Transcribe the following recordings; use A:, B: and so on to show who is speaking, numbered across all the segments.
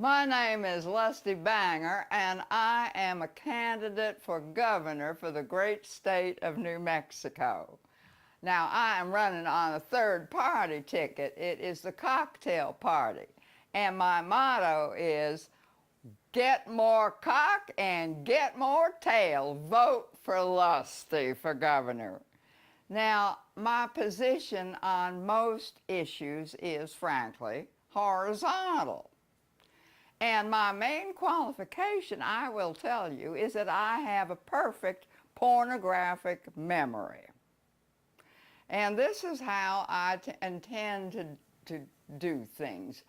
A: My name is Lusty Bangor, and I am a candidate for governor for the great state of New Mexico. Now, I am running on a third-party ticket. It is the cocktail party, and my motto is, get more cock and get more tail. Vote for Lusty for governor. Now, my position on most issues is, frankly, horizontal. And my main qualification, I will tell you, is that I have a perfect pornographic memory. And this is how I intend to do things.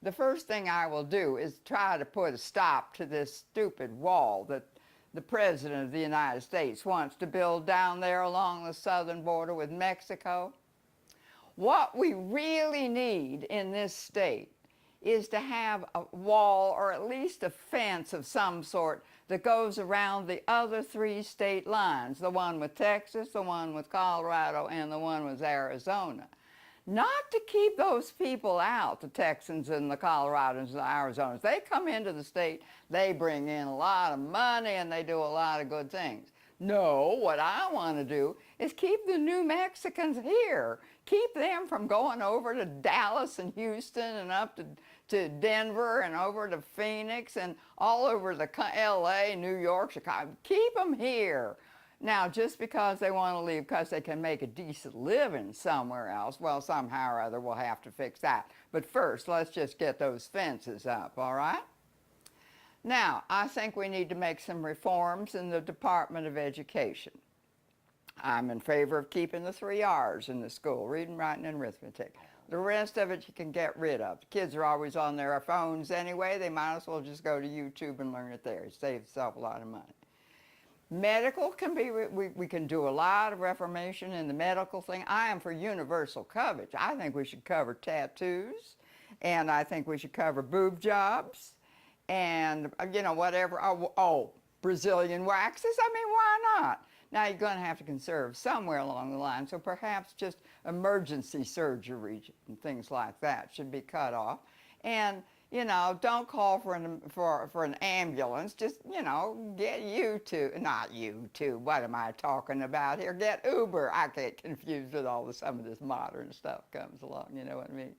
A: The first thing I will do is try to put a stop to this stupid wall that the President of the United States wants to build down there along the southern border with Mexico. What we really need in this state is to have a wall or at least a fence of some sort that goes around the other three state lines, the one with Texas, the one with Colorado, and the one with Arizona. Not to keep those people out, the Texans and the Coloradans and the Arizonas. They come into the state, they bring in a lot of money, and they do a lot of good things. No, what I want to do is keep the New Mexicans here. Keep them from going over to Dallas and Houston and up to Denver and over to Phoenix and all over the LA, New York, Chicago. Keep them here. Now, just because they want to leave because they can make a decent living somewhere else, well, somehow or other we'll have to fix that. But first, let's just get those fences up, all right? Now, I think we need to make some reforms in the Department of Education. I'm in favor of keeping the 3 R's in the school, reading, writing, and arithmetic. The rest of it you can get rid of. The kids are always on their phones anyway. They might as well just go to YouTube and learn it there. It saves itself a lot of money. Medical can be, we can do a lot of reformation in the medical thing. I am for universal coverage. I think we should cover tattoos, and I think we should cover boob jobs, and, you know, whatever. Oh, Brazilian waxes. I mean, why not? Now, you're going to have to conserve somewhere along the line, so perhaps just emergency surgery and things like that should be cut off. And, you know, don't call for an ambulance. Just, you know, get not YouTube, what am I talking about here? Get Uber. I get confused with some of this modern stuff comes along, you know what I mean?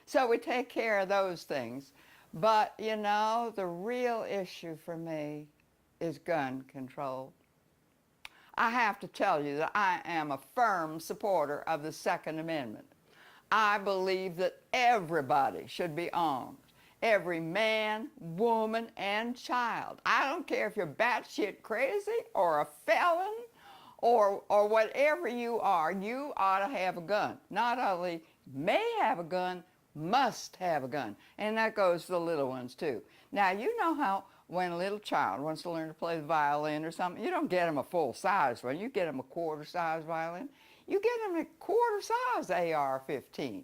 A: So we take care of those things. But, you know, the real issue for me is gun control. I have to tell you that I am a firm supporter of the Second Amendment. I believe that everybody should be armed. Every man, woman, and child. I don't care if you're batshit crazy or a felon or whatever you are, you ought to have a gun. Not only may have a gun, must have a gun. And that goes for the little ones too. Now, you know how when a little child wants to learn to play the violin or something, you don't get them a full-size one. You get them a quarter-size violin. You get them a quarter-size AR-15.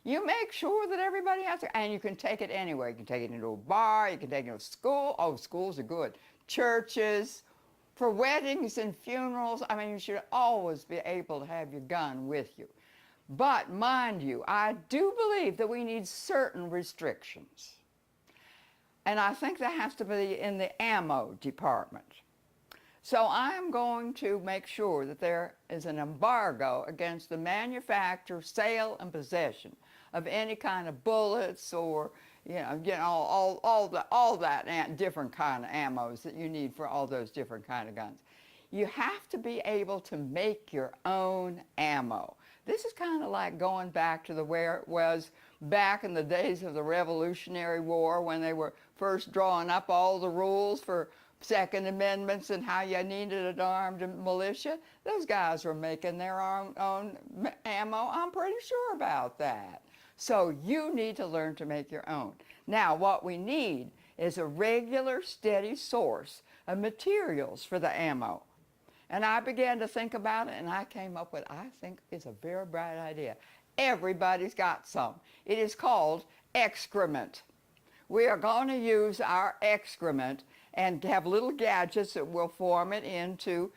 A: You make sure that everybody has it, and you can take it anywhere. You can take it into a bar, you can take it into a school. Oh, schools are good. Churches, for weddings and funerals. I mean, you should always be able to have your gun with you. But mind you, I do believe that we need certain restrictions. And I think that has to be in the ammo department. So I'm going to make sure that there is an embargo against the manufacture, sale, and possession of any kind of bullets or, all that different kind of ammos that you need for all those different kind of guns. You have to be able to make your own ammo. This is kind of like going back to where it was back in the days of the Revolutionary War when they were first drawing up all the rules for Second Amendments and how you needed an armed militia. Those guys were making their own ammo. I'm pretty sure about that. So you need to learn to make your own. Now, what we need is a regular, steady source of materials for the ammo. And I began to think about it, and I came up with, I think it's a very bright idea. Everybody's got some. It is called excrement. We are going to use our excrement and have little gadgets that will form it into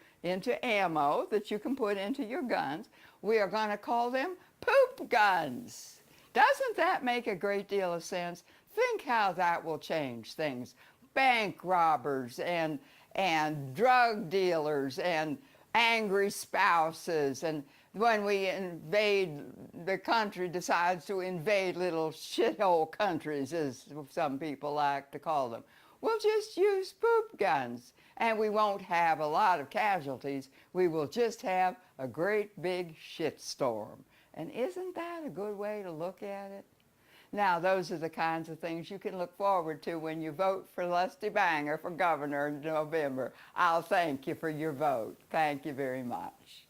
A: ammo that you can put into your guns. We are going to call them poop guns. Doesn't that make a great deal of sense? Think how that will change things. Bank robbers and drug dealers and angry spouses, and when we invade, the country decides to invade little shithole countries, as some people like to call them, we'll just use poop guns, and we won't have a lot of casualties. We will just have a great big shitstorm. And isn't that a good way to look at it? Now, those are the kinds of things you can look forward to when you vote for Lusty Bangor for governor in November. I'll thank you for your vote. Thank you very much.